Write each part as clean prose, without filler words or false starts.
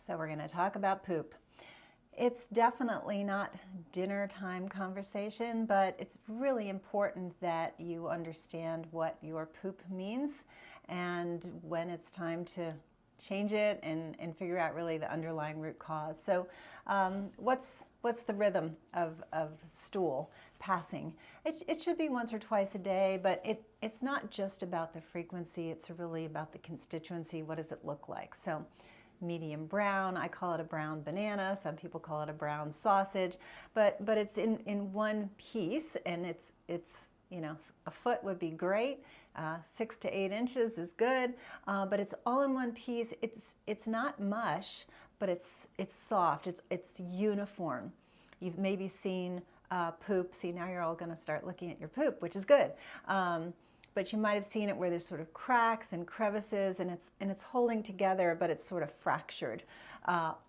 So we're going to talk about poop. It's definitely not dinner time conversation, but it's really important that you understand what your poop means and when it's time to change it and figure out really the underlying root cause. So what's the rhythm of stool passing? It should be once or twice a day, but it's not just about the frequency, it's really about the constituency. What does it look like? So medium brown, I call it a brown banana, some people call it a brown sausage, but it's in one piece, and it's you know, a foot would be great, 6 to 8 inches is good, but it's all in one piece. It's not mush, but it's soft, it's uniform. You've maybe seen poop. See, now you're all going to start looking at your poop, which is good. But you might have seen it where there's sort of cracks and crevices, and it's holding together, but it's sort of fractured.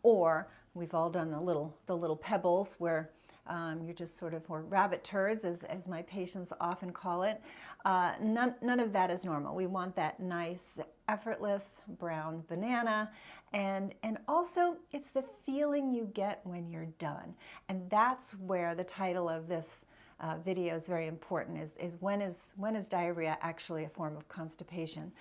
Or we've all done the little pebbles where you're just sort of, or rabbit turds, as my patients often call it. None of that is normal. We want that nice, effortless brown banana. And also, it's the feeling you get when you're done. And that's where the title of this video is very important, is when is diarrhea actually a form of constipation?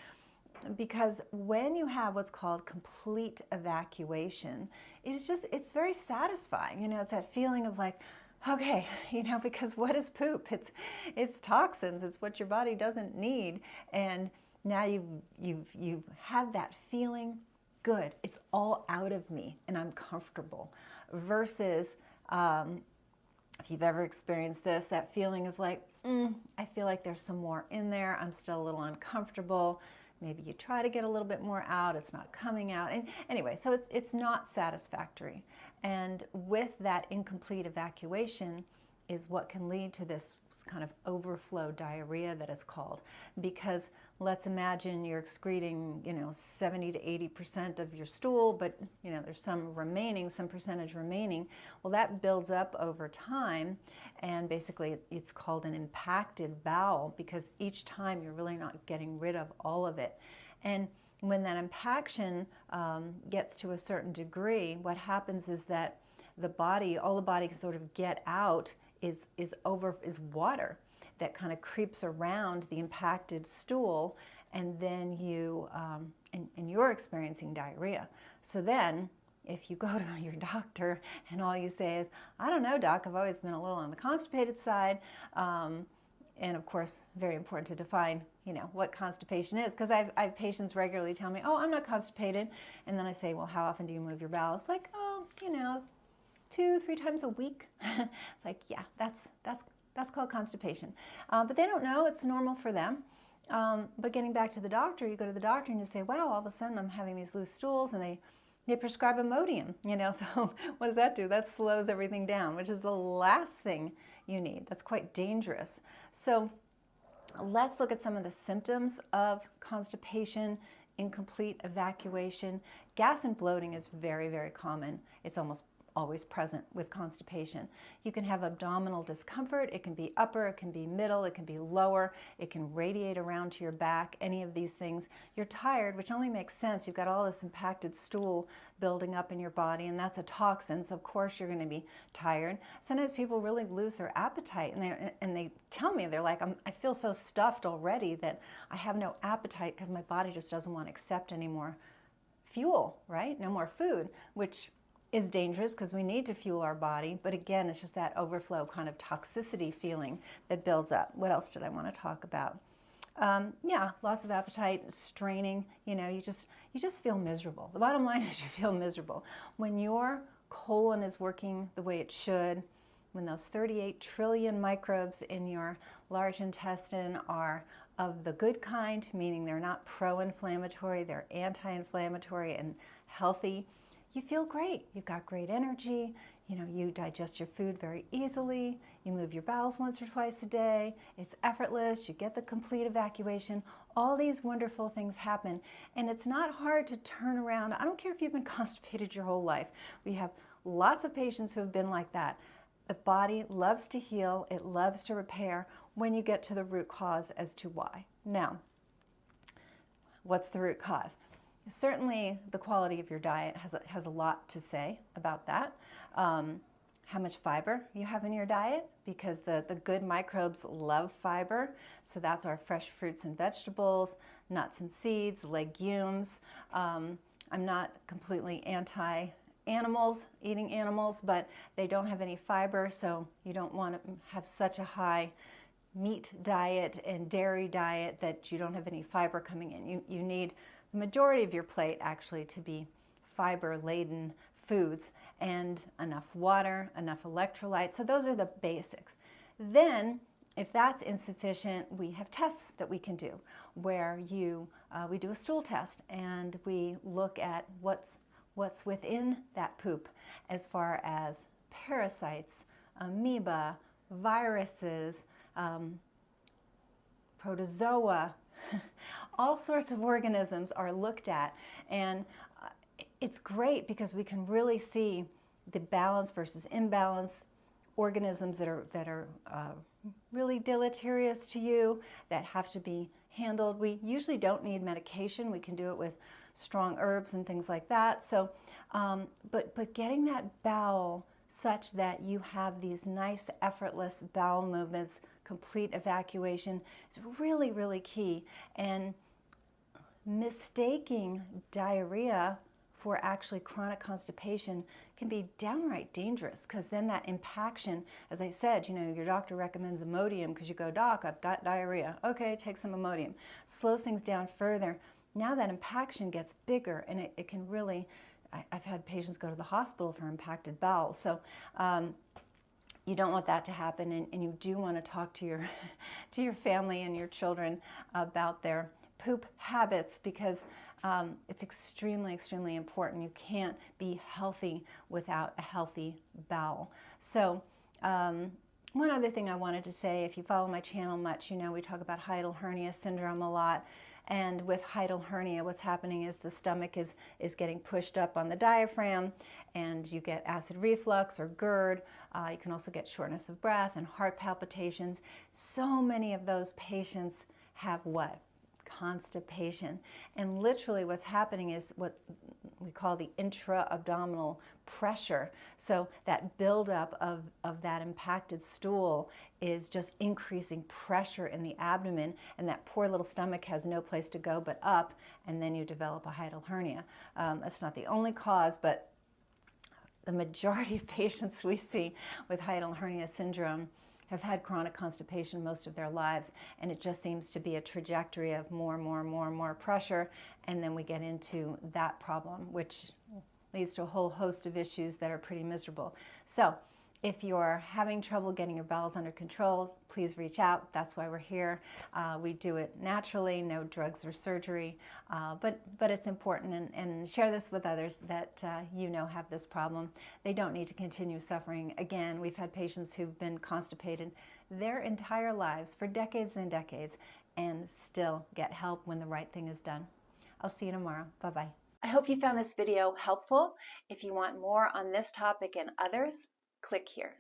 Because when you have what's called complete evacuation, it's very satisfying. You know, it's that feeling of like, okay, you know, because what is poop? It's toxins. It's what your body doesn't need. And now you have that feeling, good, it's all out of me and I'm comfortable, versus if you've ever experienced this, that feeling of like, I feel like there's some more in there, I'm still a little uncomfortable. Maybe you try to get a little bit more out, it's not coming out. And anyway, so it's not satisfactory. And with that incomplete evacuation is what can lead to this kind of overflow diarrhea that is called. Because let's imagine you're excreting, you know, 70 to 80% of your stool, but you know, there's some percentage remaining. Well, that builds up over time, and basically it's called an impacted bowel, because each time you're really not getting rid of all of it. And when that impaction gets to a certain degree, what happens is that all the body can sort of get out is water that kind of creeps around the impacted stool, and then and you're experiencing diarrhea. So then, if you go to your doctor and all you say is, I don't know, doc, I've always been a little on the constipated side, and of course, very important to define, you know, what constipation is, because I have patients regularly tell me, oh, I'm not constipated, and then I say, well, how often do you move your bowels? Like, oh, you know, 2-3 times a week. It's like, yeah, that's called constipation. But they don't know, it's normal for them. But getting back to the doctor, you go to the doctor and you say, wow, all of a sudden I'm having these loose stools, and they prescribe Imodium, you know, so what does that do? That slows everything down, which is the last thing you need. That's quite dangerous. So let's look at some of the symptoms of constipation, incomplete evacuation. Gas and bloating is very, very common. It's almost always present with constipation. You can have abdominal discomfort. It can be upper, it can be middle, it can be lower, it can radiate around to your back, any of these things. You're tired, which only makes sense. You've got all this impacted stool building up in your body, and that's a toxin, so of course you're going to be tired. Sometimes people really lose their appetite, and they tell me, they're like, I feel so stuffed already that I have no appetite because my body just doesn't want to accept any more fuel, right? No more food, which is dangerous because we need to fuel our body. But again, it's just that overflow kind of toxicity feeling that builds up. What else did I want to talk about? Yeah, loss of appetite, straining, you know, you just feel miserable. The bottom line is you feel miserable. When your colon is working the way it should, when those 38 trillion microbes in your large intestine are of the good kind, meaning they're not pro-inflammatory, they're anti-inflammatory and healthy, you feel great. You've got great energy. You know, you digest your food very easily. You move your bowels once or twice a day. It's effortless. You get the complete evacuation. All these wonderful things happen. And it's not hard to turn around. I don't care if you've been constipated your whole life. We have lots of patients who have been like that. The body loves to heal. It loves to repair when you get to the root cause as to why. Now, what's the root cause? Certainly the quality of your diet has a lot to say about that. How much fiber you have in your diet, because the good microbes love fiber. So that's our fresh fruits and vegetables, nuts and seeds, legumes. I'm not completely anti-animals, eating animals, but they don't have any fiber, so you don't want to have such a high meat diet and dairy diet that you don't have any fiber coming in. You need the majority of your plate actually to be fiber-laden foods, and enough water, enough electrolytes. So those are the basics. Then, if that's insufficient, we have tests that we can do where we do a stool test and we look at what's within that poop as far as parasites, amoeba, viruses, protozoa, all sorts of organisms are looked at, and it's great because we can really see the balance versus imbalance, organisms that are really deleterious to you, that have to be handled. We usually don't need medication. We can do it with strong herbs and things like that. So, but getting that bowel such that you have these nice effortless bowel movements, complete evacuation, is really, really key. And mistaking diarrhea for actually chronic constipation can be downright dangerous, because then that impaction, as I said, your doctor recommends Imodium because you go, "Doc, I've got diarrhea." Okay, take some Imodium. Slows things down further. Now that impaction gets bigger, and it can really, I've had patients go to the hospital for impacted bowels. So you don't want that to happen, and you do want to talk to your family and your children about their poop habits, because it's extremely, extremely important. You can't be healthy without a healthy bowel. So one other thing I wanted to say, if you follow my channel much, we talk about hiatal hernia syndrome a lot. And with hiatal hernia, what's happening is the stomach is getting pushed up on the diaphragm, and you get acid reflux or GERD. You can also get shortness of breath and heart palpitations. So many of those patients have what? Constipation. And literally what's happening is what we call the intra-abdominal pressure. So that buildup of that impacted stool is just increasing pressure in the abdomen, and that poor little stomach has no place to go but up, and then you develop a hiatal hernia. That's not the only cause, but the majority of patients we see with hiatal hernia syndrome have had chronic constipation most of their lives, and it just seems to be a trajectory of more pressure, and then we get into that problem, which leads to a whole host of issues that are pretty miserable. So if you're having trouble getting your bowels under control, please reach out. That's why we're here. We do it naturally, no drugs or surgery, but it's important, and share this with others that have this problem. They don't need to continue suffering. Again, we've had patients who've been constipated their entire lives for decades and decades and still get help when the right thing is done. I'll see you tomorrow. Bye-bye. I hope you found this video helpful. If you want more on this topic and others, click here.